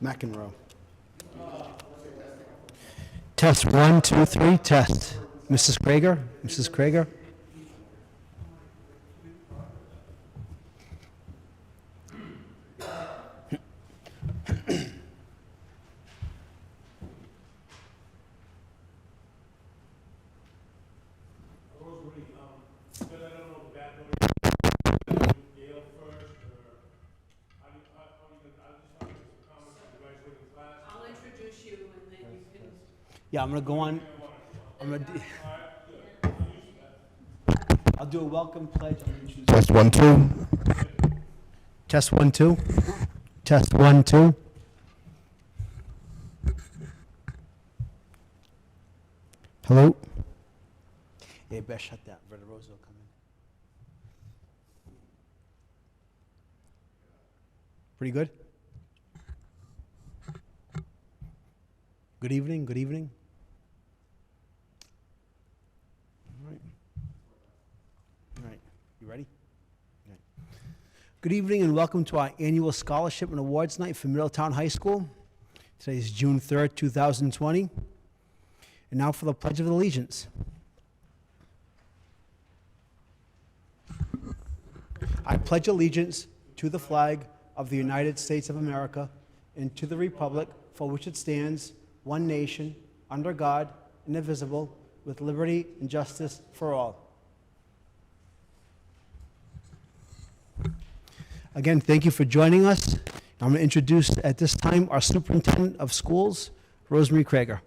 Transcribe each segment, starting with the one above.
McEnroe. Test 1, 2, 3, test. Mrs. Krager? Mrs. Krager? Rosemary, but I don't know the background. Yale first, or how do you, I'll just have some comments on the graduating class. I'll introduce you and then you can. Yeah, I'm going to go on. I'll do a welcome pledge. Test 1, 2. Test 1, 2. Test 1, 2. Hello? Yeah, you better shut that. Brother Rose will come in. Pretty good? Good evening, good evening. All right. All right, you ready? All right. Good evening and welcome to our annual Scholarship and Awards Night for Middletown High School. Today is June 3rd, 2020. And now for the Pledge of Allegiance. I pledge allegiance to the flag of the United States of America and to the republic for which it stands, one nation, under God, indivisible, with liberty and justice for all. Again, thank you for joining us. I'm going to introduce at this time our Superintendent of Schools, Rosemary Krager.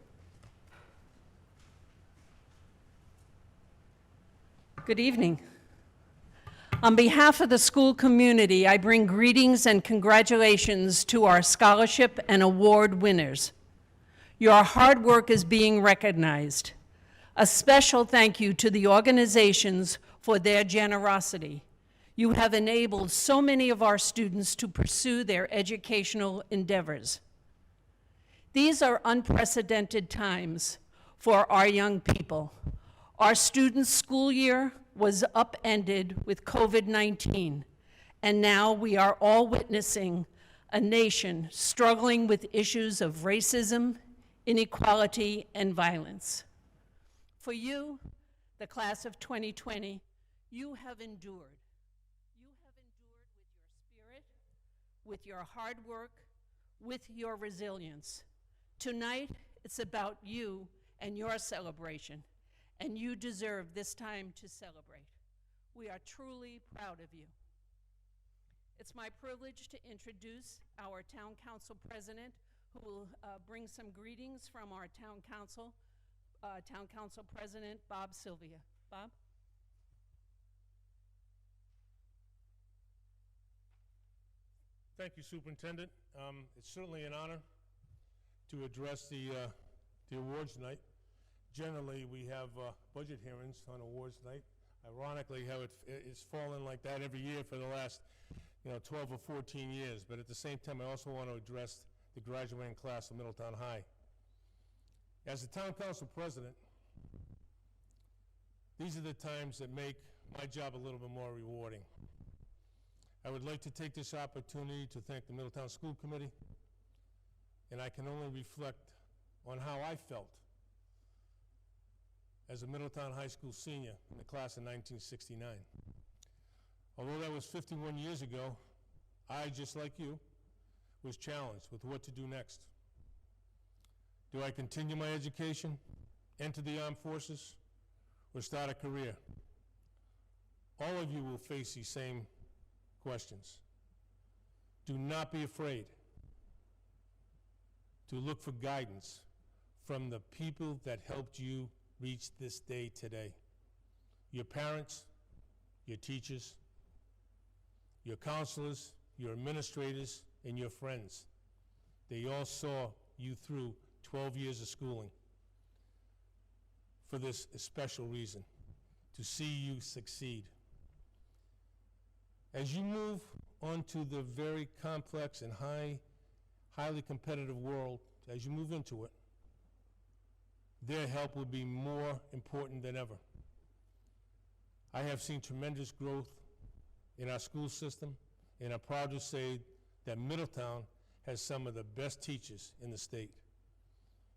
Good evening. On behalf of the school community, I bring greetings and congratulations to our scholarship and award winners. Your hard work is being recognized. A special thank you to the organizations for their generosity. You have enabled so many of our students to pursue their educational endeavors. These are unprecedented times for our young people. Our students' school year was upended with COVID-19, and now we are all witnessing a nation struggling with issues of racism, inequality, and violence. For you, the class of 2020, you have endured. You have endured with your spirit, with your hard work, with your resilience. Tonight, it's about you and your celebration, and you deserve this time to celebrate. We are truly proud of you. It's my privilege to introduce our Town Council President, who will bring some greetings from our Town Council President, Bob Sylvia. Bob? Thank you, Superintendent. It's certainly an honor to address the awards night. Generally, we have budget hearings on awards night. Ironically, how it's fallen like that every year for the last 12 or 14 years. But at the same time, I also want to address the graduating class of Middletown High. As the Town Council President, these are the times that make my job a little bit more rewarding. I would like to take this opportunity to thank the Middletown School Committee, and I can only reflect on how I felt as a Middletown High School senior in the class of 1969. Although that was 51 years ago, I, just like you, was challenged with what to do next. Do I continue my education, enter the armed forces, or start a career? All of you will face these same questions. Do not be afraid to look for guidance from the people that helped you reach this day today. Your parents, your teachers, your counselors, your administrators, and your friends. They all saw you through 12 years of schooling for this special reason, to see you succeed. As you move onto the very complex and highly competitive world, as you move into it, their help will be more important than ever. I have seen tremendous growth in our school system, and I'm proud to say that Middletown has some of the best teachers in the state.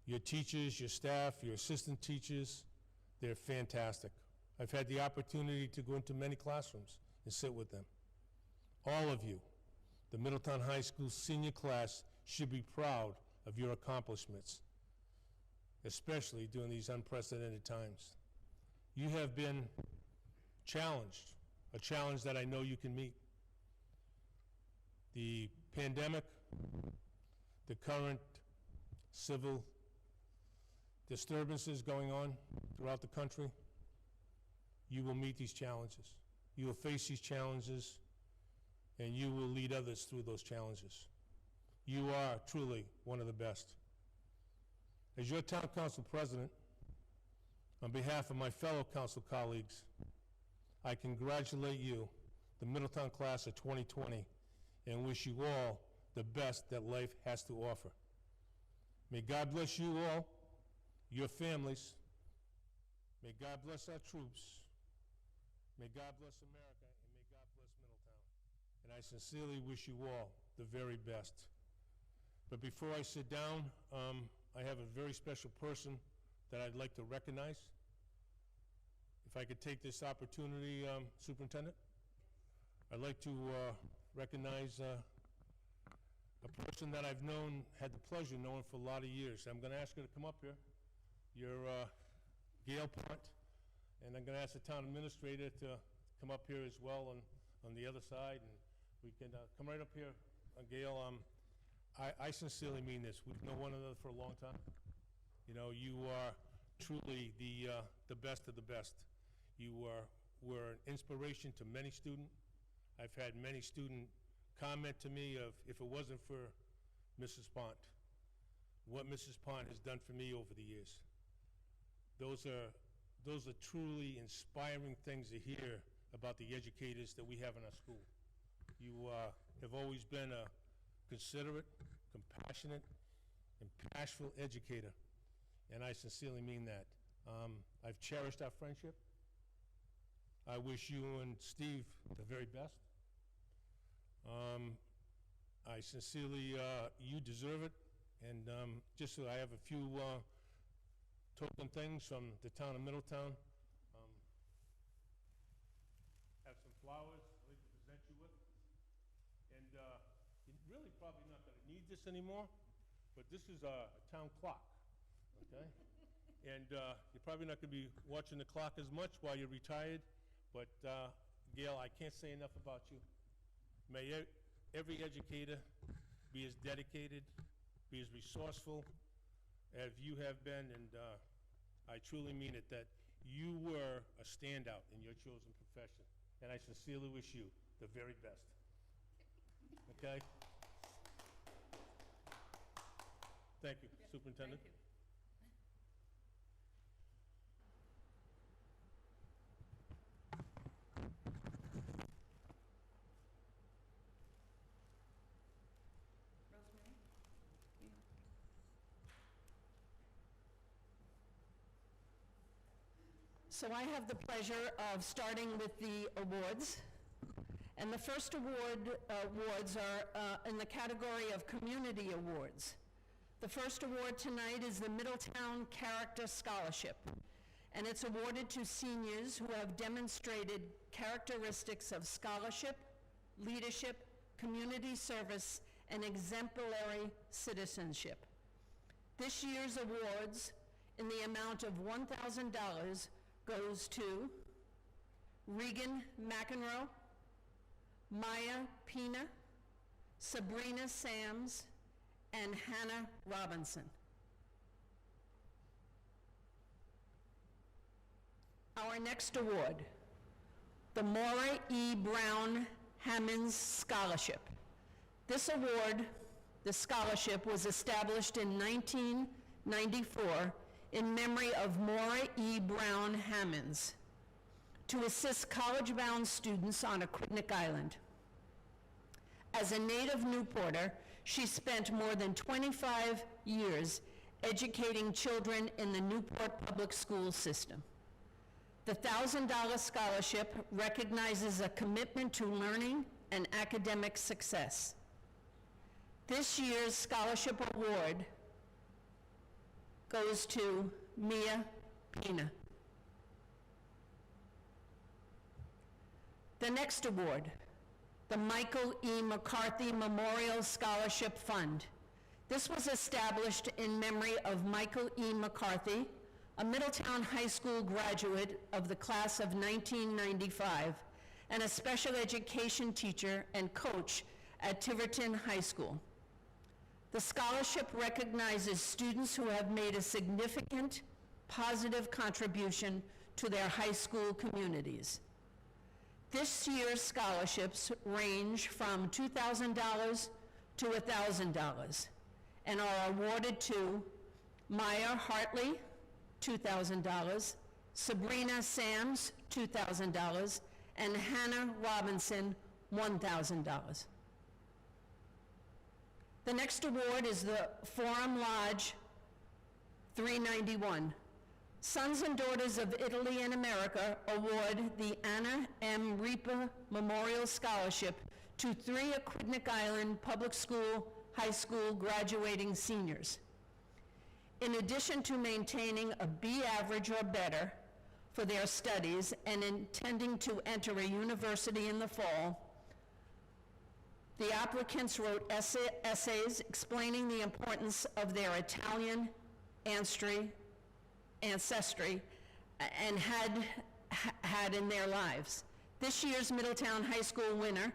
Your teachers, your staff, your assistant teachers, they're fantastic. I've had the opportunity to go into many classrooms and sit with them. All of you, the Middletown High School senior class, should be proud of your accomplishments, especially during these unprecedented times. You have been challenged, a challenge that I know you can meet. The pandemic, the current civil disturbances going on throughout the country, you will meet these challenges. You will face these challenges, and you will lead others through those challenges. You are truly one of the best. As your town council president, on behalf of my fellow council colleagues, I congratulate you, the Middletown class of 2020, and wish you all the best that life has to offer. May God bless you all, your families. May God bless our troops. May God bless America, and may God bless Middletown. And I sincerely wish you all the very best. But before I sit down, I have a very special person that I'd like to recognize. If I could take this opportunity, Superintendent, I'd like to recognize a person that I've known, had the pleasure of knowing for a lot of years. I'm going to ask her to come up here. You're Gail Pont, and I'm going to ask the town administrator to come up here as well on the other side, and we can come right up here. Gail, I sincerely mean this. We've known one another for a long time. You know, you are truly the best of the best. You were an inspiration to many students. I've had many students comment to me of, if it wasn't for Mrs. Pont, what Mrs. Pont has done for me over the years. Those are truly inspiring things to hear about the educators that we have in our school. You have always been a considerate, compassionate, and passionate educator, and I sincerely mean that. I've cherished our friendship. I wish you and Steve the very best. I sincerely, you deserve it, and just so I have a few token things from the town of Middletown. Have some flowers I'd like to present you with, and you're really probably not going to need this anymore, but this is a town clock, okay? And you're probably not going to be watching the clock as much while you're retired, but Gail, I can't say enough about you. May every educator be as dedicated, be as resourceful as you have been, and I truly mean it, that you were a standout in your chosen profession, and I sincerely wish you the very best. Okay? Thank you, Superintendent. Thank you. Rosemary? So I have the pleasure of starting with the awards. And the first awards are in the category of community awards. The first award tonight is the Middletown Character Scholarship, and it's awarded to seniors who have demonstrated characteristics of scholarship, leadership, community service, and exemplary citizenship. This year's awards, in the amount of $1,000, goes to Regan McEnroe, Maya Pina, Sabrina Sams, and Hannah Robinson. Our next award, the Morrie E. Brown Hammond Scholarship. This award, the scholarship, was established in 1994 in memory of Morrie E. Brown Hammonds to assist college-bound students on Aquidneck Island. As a native Newporter, she spent more than 25 years educating children in the Newport public school system. The $1,000 scholarship recognizes a commitment to learning and academic success. This year's scholarship award goes to Mia Pina. The next award, the Michael E. McCarthy Memorial Scholarship Fund. This was established in memory of Michael E. McCarthy, a Middletown High School graduate of the class of 1995, and a special education teacher and coach at Tiverton High School. The scholarship recognizes students who have made a significant, positive contribution to their high school communities. This year's scholarships range from $2,000 to $1,000 and are awarded to Maya Hartley, $2,000, Sabrina Sams, $2,000, and Hannah Robinson, $1,000. The next award is the Forum Lodge 391. Sons and Daughters of Italy and America award the Anna M. Ripa Memorial Scholarship to 3 Aquidneck Island Public School high school graduating seniors. In addition to maintaining a B average or better for their studies and intending to enter a university in the fall, the applicants wrote essays explaining the importance of their Italian ancestry and had in their lives. This year's Middletown High School winner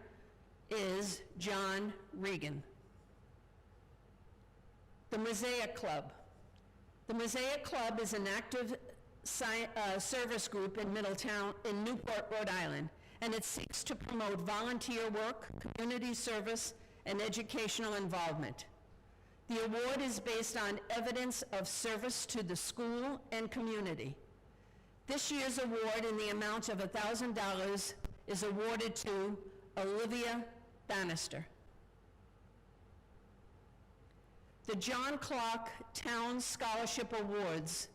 is John Regan. The Mosaic Club. The Mosaic Club is an active service group in Middletown, in Newport, Rhode Island, and it seeks to promote volunteer work, community service, and educational involvement. The award is based on evidence of service to the school and community. This year's award in the amount of $1,000 is awarded to Olivia Bannister. The John Clark Town Scholarship Awards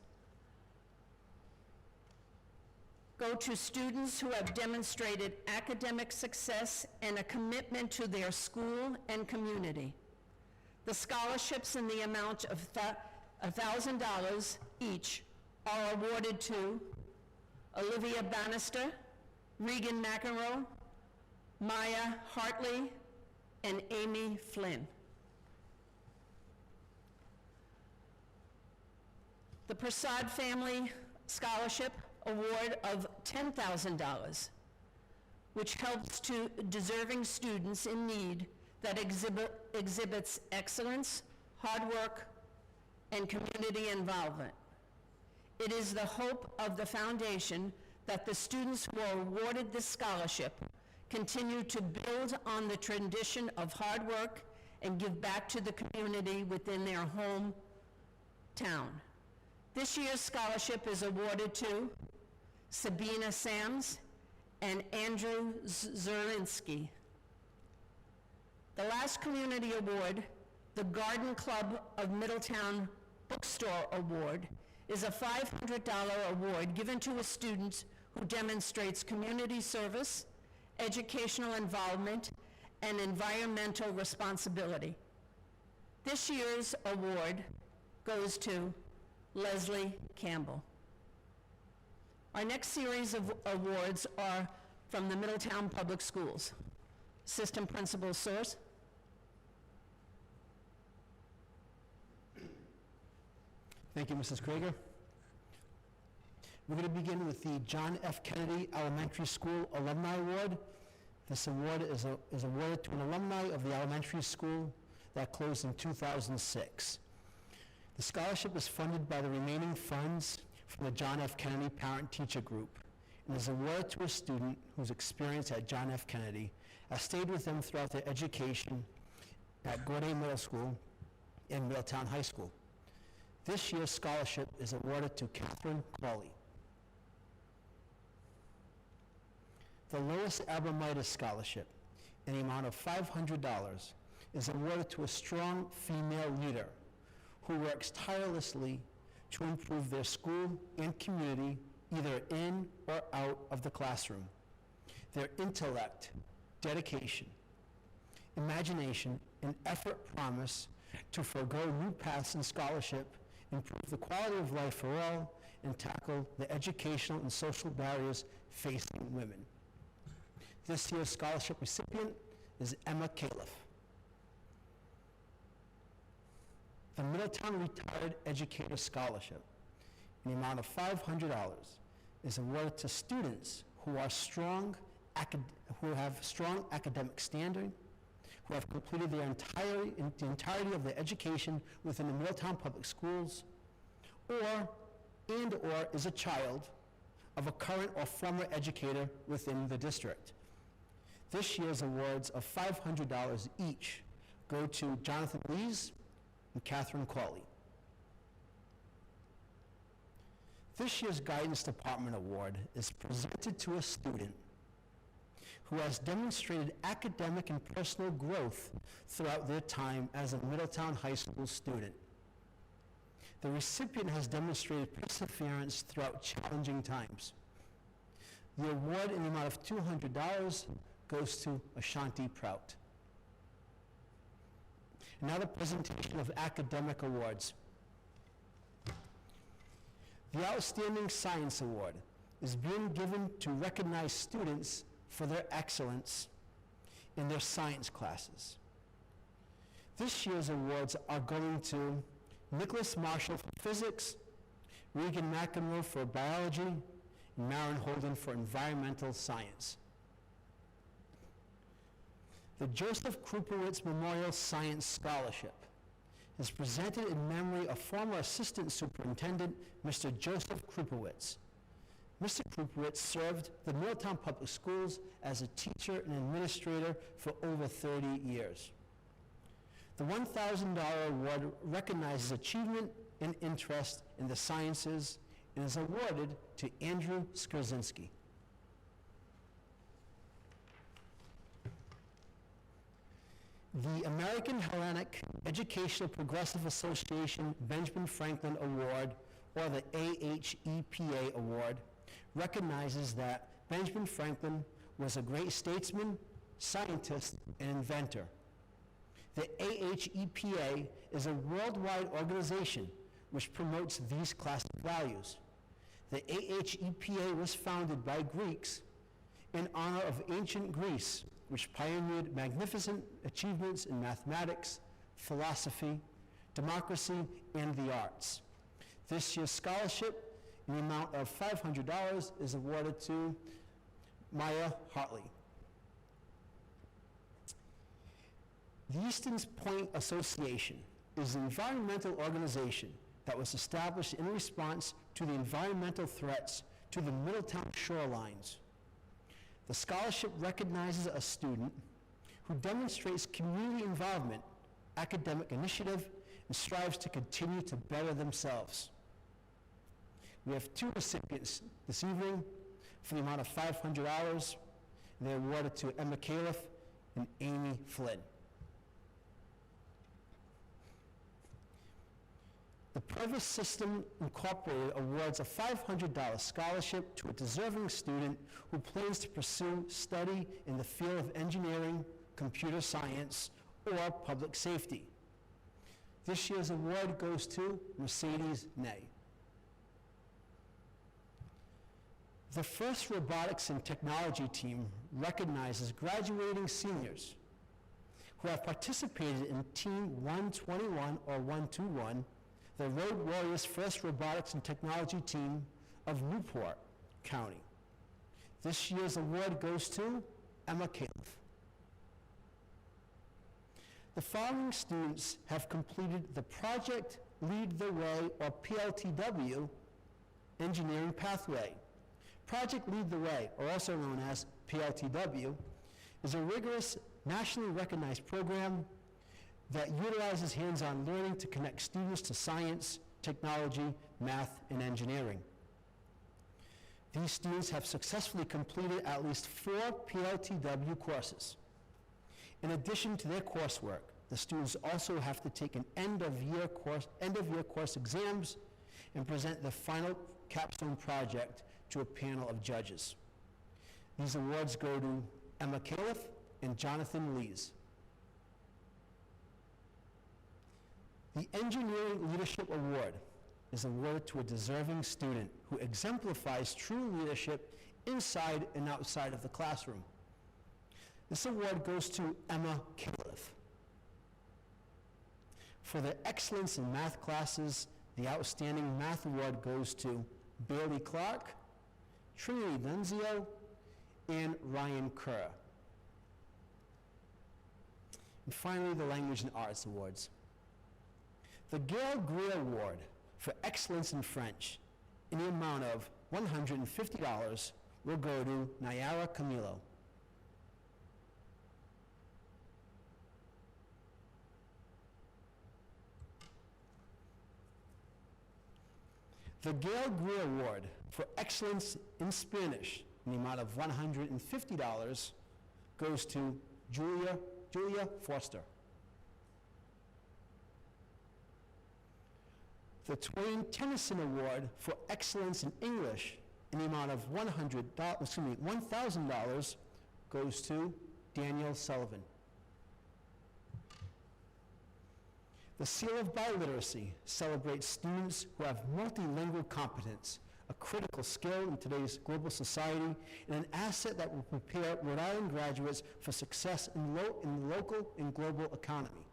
go to students who have demonstrated academic success and a commitment to their school and community. The scholarships in the amount of $1,000 each are awarded to Olivia Bannister, Regan McEnroe, Maya Hartley, and Amy Flynn. The Prasad Family Scholarship Award of $10,000, which helps to deserving students in need that exhibits excellence, hard work, and community involvement. It is the hope of the foundation that the students who are awarded this scholarship continue to build on the tradition of hard work and give back to the community within their hometown. This year's scholarship is awarded to Sabina Sams and Andrew Zerlinski. The last community award, the Garden Club of Middletown Bookstore Award, is a $500 award given to a student who demonstrates community service, educational involvement, and environmental responsibility. This year's award goes to Leslie Campbell. Our next series of awards are from the Middletown Public Schools. Assistant Principal Source. Thank you, Mrs. Krager. We're going to begin with the John F. Kennedy Elementary School Alumni Award. This award is awarded to an alumni of the elementary school that closed in 2006. The scholarship is funded by the remaining funds from the John F. Kennedy Parent-Teacher Group and is awarded to a student whose experience at John F. Kennedy has stayed with them throughout their education at Guarde Middle School and Middletown High School. This year's scholarship is awarded to Katherine. The Lois Abramitis Scholarship, in the amount of $500, is awarded to a strong female leader who works tirelessly to improve their school and community, either in or out of the classroom. Their intellect, dedication, imagination, an effort promise to forego new paths in scholarship, improve the quality of life for all, and tackle the educational and social barriers facing women. This year's scholarship recipient is Emma Califf. The Middletown Retired Educator Scholarship, in the amount of $500, is awarded to students who are who have strong academic standing, who have completed the entirety of their education within the Middletown Public Schools, or is a child of a current or former educator within the district. This year's awards of $500 each go to Jonathan Lees and Katherine Hawley. This year's Guidance Department Award is presented to a student who has demonstrated academic and personal growth throughout their time as a Middletown High School student. The recipient has demonstrated perseverance throughout challenging times. The award in the amount of $200 goes to Ashanti Prout. Now the presentation of academic awards. The Outstanding Science Award is being given to recognize students for their excellence in their science classes. This year's awards are going to Nicholas Marshall for physics, Regan McEnroe for biology, and Maren Holden for environmental science. The Joseph Krupowitz Memorial Science Scholarship is presented in memory of former Assistant Superintendent, Mr. Joseph Krupowitz. Mr. Krupowitz served the Middletown Public Schools as a teacher and administrator for over 30 years. The $1,000 award recognizes achievement and interest in the sciences and is awarded to Andrew Skrzinski. The American Hellenic Educational Progressive Association Benjamin Franklin Award, or the AHEPA Award, recognizes that Benjamin Franklin was a great statesman, scientist, and inventor. The AHEPA is a worldwide organization which promotes these classic values. The AHEPA was founded by Greeks in honor of ancient Greece, which pioneered magnificent achievements in mathematics, philosophy, democracy, and the arts. This year's scholarship, in the amount of $500, is awarded to Maya Hartley. The Easton's Point Association is an environmental organization that was established in response to the environmental threats to the Middletown shorelines. The scholarship recognizes a student who demonstrates community involvement, academic initiative, and strives to continue to better themselves. We have two recipients this evening for the amount of $500, and they're awarded to Emma Califf and Amy Flynn. The Purvis System Incorporated awards a $500 scholarship to a deserving student who plans to pursue study in the field of engineering, computer science, or public safety. This year's award goes to Mercedes Ney. The First Robotics and Technology team recognizes graduating seniors who have participated in Team 121 or 121, the Road Warriors First Robotics and Technology team of Newport County. This year's award goes to Emma Califf. The following students have completed the Project Lead the Way, or PLTW, engineering pathway. Project Lead the Way, or also known as PLTW, is a rigorous, nationally recognized program that utilizes hands-on learning to connect students to science, technology, math, and engineering. These students have successfully completed at least 4 PLTW courses. In addition to their coursework, the students also have to take an end-of-year course exams and present the final capstone project to a panel of judges. These awards go to Emma Califf and Jonathan Lees. The Engineering Leadership Award is awarded to a deserving student who exemplifies true leadership inside and outside of the classroom. This award goes to Emma Califf. For their excellence in math classes, the Outstanding Math Award goes to Bailey Clark, Trinity Nunzio, and Ryan Kerr. And finally, the Language and Arts Awards. The Gail Greer Award for Excellence in French in the amount of $150 will go to Nayara Camilo. The Gail Greer Award for Excellence in Spanish in the amount of $150 goes to Julia Foster. The Twain Tennyson Award for Excellence in English in the amount of $1,000 goes to Daniel Sullivan. The Seal of Biliteracy celebrates students who have multilingual competence, a critical skill in today's global society, and an asset that will prepare Rhode Island graduates for success in the local and global economy.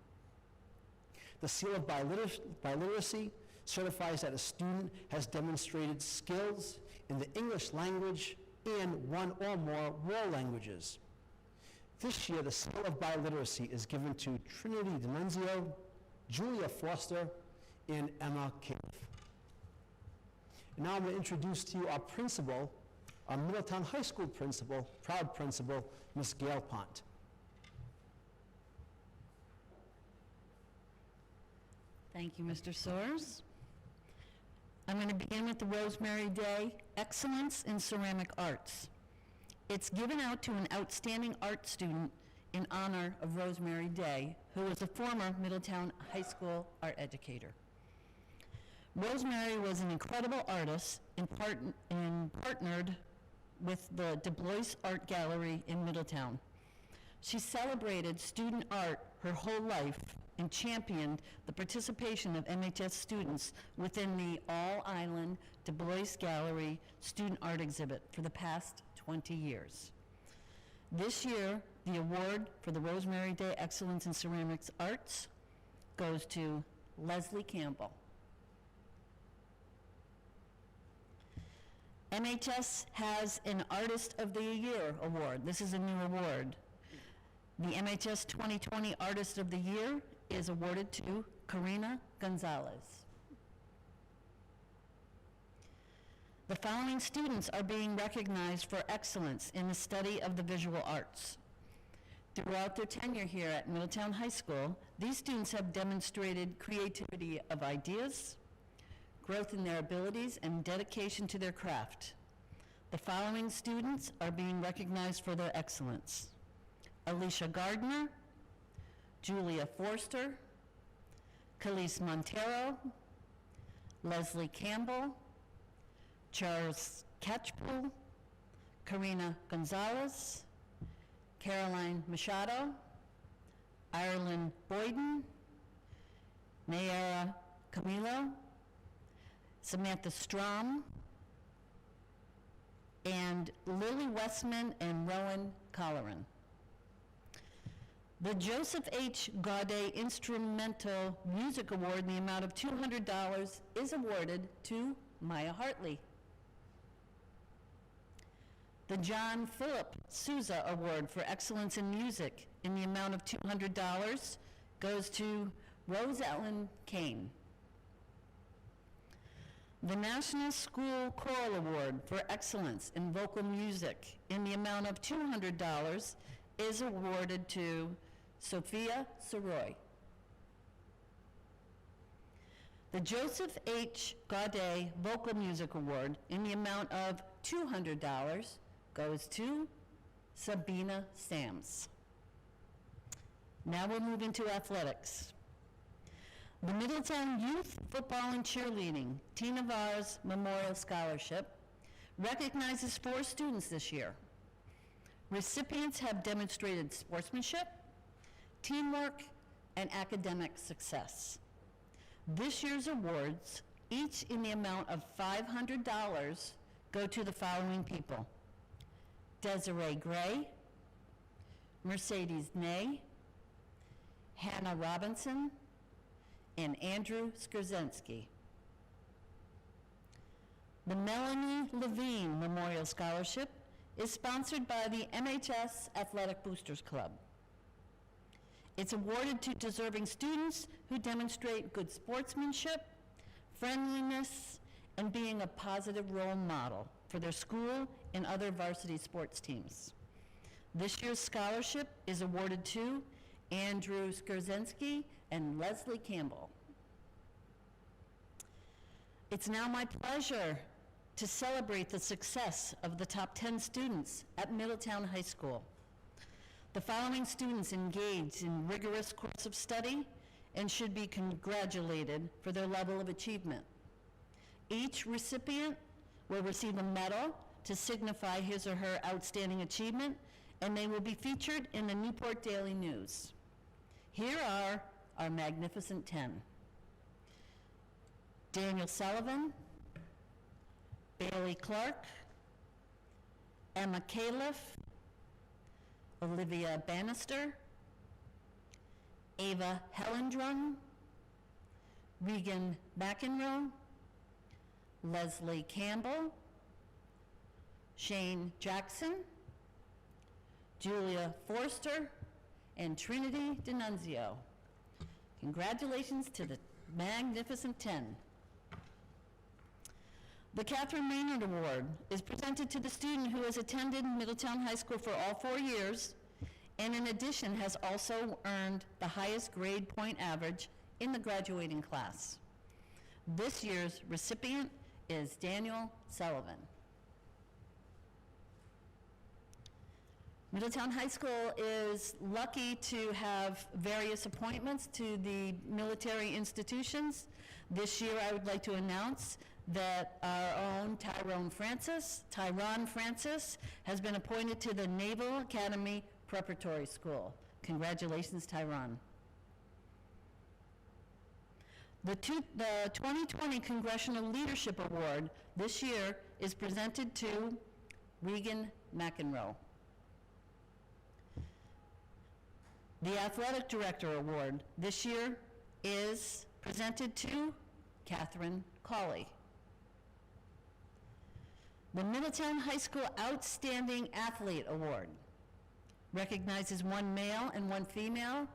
The Seal of Biliteracy certifies that a student has demonstrated skills in the English language and one or more world languages. This year, the Seal of Biliteracy is given to Trinity D'Annunzio, Julia Foster, and Emma Califf. And now I'm going to introduce to you our principal, our Middletown High School principal, proud principal, Miss Gail Pont. Thank you, Mr. Soares. I'm going to begin with the Rosemary Day Excellence in Ceramic Arts. It's given out to an outstanding art student in honor of Rosemary Day, who was a former Middletown High School art educator. Rosemary was an incredible artist and partnered with the Du Bois Art Gallery in Middletown. She celebrated student art her whole life and championed the participation of MHS students within the All-Island Du Bois Gallery student art exhibit for the past 20 years. This year, the award for the Rosemary Day Excellence in Ceramics Arts goes to Leslie Campbell. MHS has an Artist of the Year award. This is a new award. The MHS 2020 Artist of the Year is awarded to Karina Gonzalez. The following students are being recognized for excellence in the study of the visual arts. Throughout their tenure here at Middletown High School, these students have demonstrated creativity of ideas, growth in their abilities, and dedication to their craft. The following students are being recognized for their excellence: Alicia Gardner, Julia Forster, Khalees Montero, Leslie Campbell, Charles Catchpool, Karina Gonzalez, Caroline Machado, Ireland Boyden, Nayara Camilo, Samantha Strom, and Lily Westman and Rowan Colleran. The Joseph H. Guarde Instrumental Music Award in the amount of $200 is awarded to Maya Hartley. The John Philip Sousa Award for Excellence in Music in the amount of $200 goes to Rose Ellen Kane. The National School Choral Award for Excellence in Vocal Music in the amount of $200 is awarded to Sophia Soroy. The Joseph H. Guarde Vocal Music Award in the amount of $200 goes to Sabina Sams. Now we'll move into athletics. The Middletown Youth Football and Cheerleading Tina Vars Memorial Scholarship recognizes 4 students this year. Recipients have demonstrated sportsmanship, teamwork, and academic success. This year's awards, each in the amount of $500, go to the following people: Desiree Gray, Mercedes Ney, Hannah Robinson, and Andrew Skurzensky. The Melanie Levine Memorial Scholarship is sponsored by the MHS Athletic Boosters Club. It's awarded to deserving students who demonstrate good sportsmanship, friendliness, and being a positive role model for their school and other varsity sports teams. This year's scholarship is awarded to Andrew Skurzensky and Leslie Campbell. It's now my pleasure to celebrate the success of the top 10 students at Middletown High School. The following students engaged in rigorous course of study and should be congratulated for their level of achievement. Each recipient will receive a medal to signify his or her outstanding achievement, and they will be featured in the Newport Daily News. Here are our magnificent 10. Daniel Sullivan, Bailey Clark, Emma Califf, Olivia Bannister, Ava Hellendrung, Regan McEnroe, Leslie Campbell, Shane Jackson, Julia Forster, and Trinity D'Annunzio. Congratulations to the magnificent 10. The Katherine Maynard Award is presented to the student who has attended Middletown High School for all 4 years, and in addition has also earned the highest grade point average in the graduating class. This year's recipient is Daniel Sullivan. Middletown High School is lucky to have various appointments to the military institutions. This year I would like to announce that our own Tyron Francis has been appointed to the Naval Academy Preparatory School. Congratulations, Tyron. The 2020 Congressional Leadership Award this year is presented to Regan McEnroe. The Athletic Director Award this year is presented to Katherine Hawley. The Middletown High School Outstanding Athlete Award recognizes one male and one female.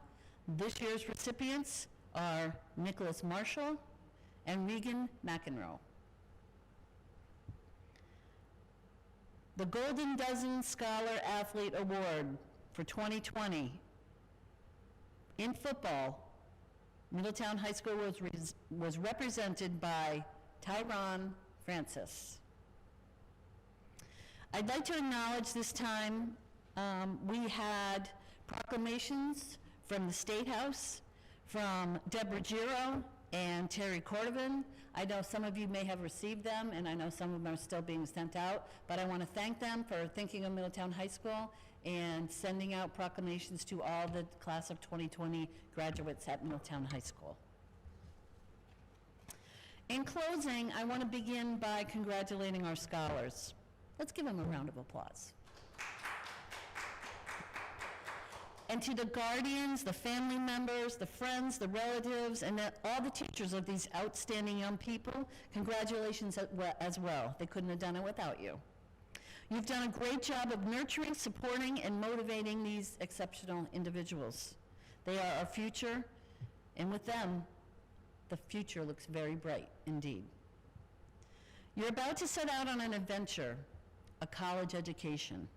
This year's recipients are Nicholas Marshall and Regan McEnroe. The Golden Dozen Scholar Athlete Award for 2020. In football, Middletown High School was represented by Tyron Francis. I'd like to acknowledge this time we had proclamations from the State House, from Deborah Giro and Terry Cordovan. I know some of you may have received them, and I know some of them are still being sent out, but I want to thank them for thinking of Middletown High School and sending out proclamations to all the class of 2020 graduates at Middletown High School. In closing, I want to begin by congratulating our scholars. Let's give them a round of applause. And to the guardians, the family members, the friends, the relatives, and all the teachers of these outstanding young people, congratulations as well. They couldn't have done it without you. You've done a great job of nurturing, supporting, and motivating these exceptional individuals. They are our future, and with them, the future looks very bright indeed. You're about to set out on an adventure, a college education.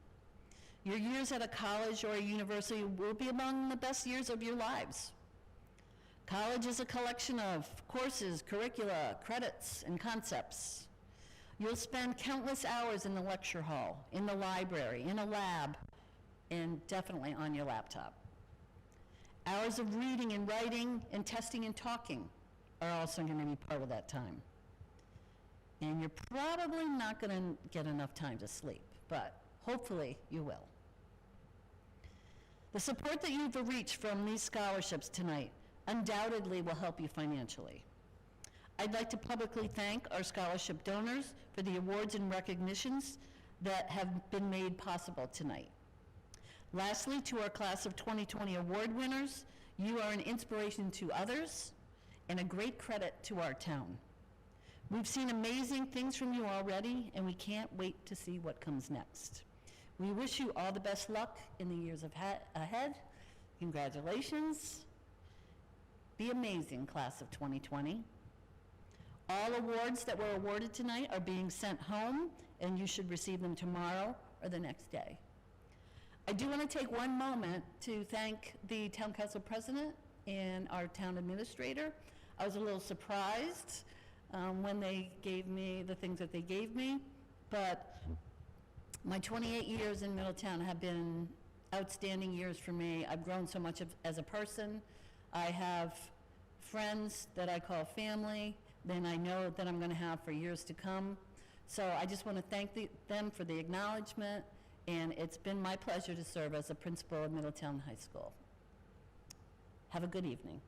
Your years at a college or a university will be among the best years of your lives. College is a collection of courses, curricula, credits, and concepts. You'll spend countless hours in the lecture hall, in the library, in a lab, and definitely on your laptop. Hours of reading and writing and testing and talking are also going to be part of that time. And you're probably not going to get enough time to sleep, but hopefully you will. The support that you've reached from these scholarships tonight undoubtedly will help you financially. I'd like to publicly thank our scholarship donors for the awards and recognitions that have been made possible tonight. Lastly, to our class of 2020 award winners, you are an inspiration to others and a great credit to our town. We've seen amazing things from you already, and we can't wait to see what comes next. We wish you all the best luck in the years ahead. Congratulations. Be amazing, class of 2020. All awards that were awarded tonight are being sent home, and you should receive them tomorrow or the next day. I do want to take one moment to thank the town council president and our town administrator. I was a little surprised when they gave me the things that they gave me, but my 28 years in Middletown have been outstanding years for me. I've grown so much as a person. I have friends that I call family, then I know that I'm going to have for years to come. So I just want to thank them for the acknowledgement, and it's been my pleasure to serve as a principal of Middletown High School. Have a good evening.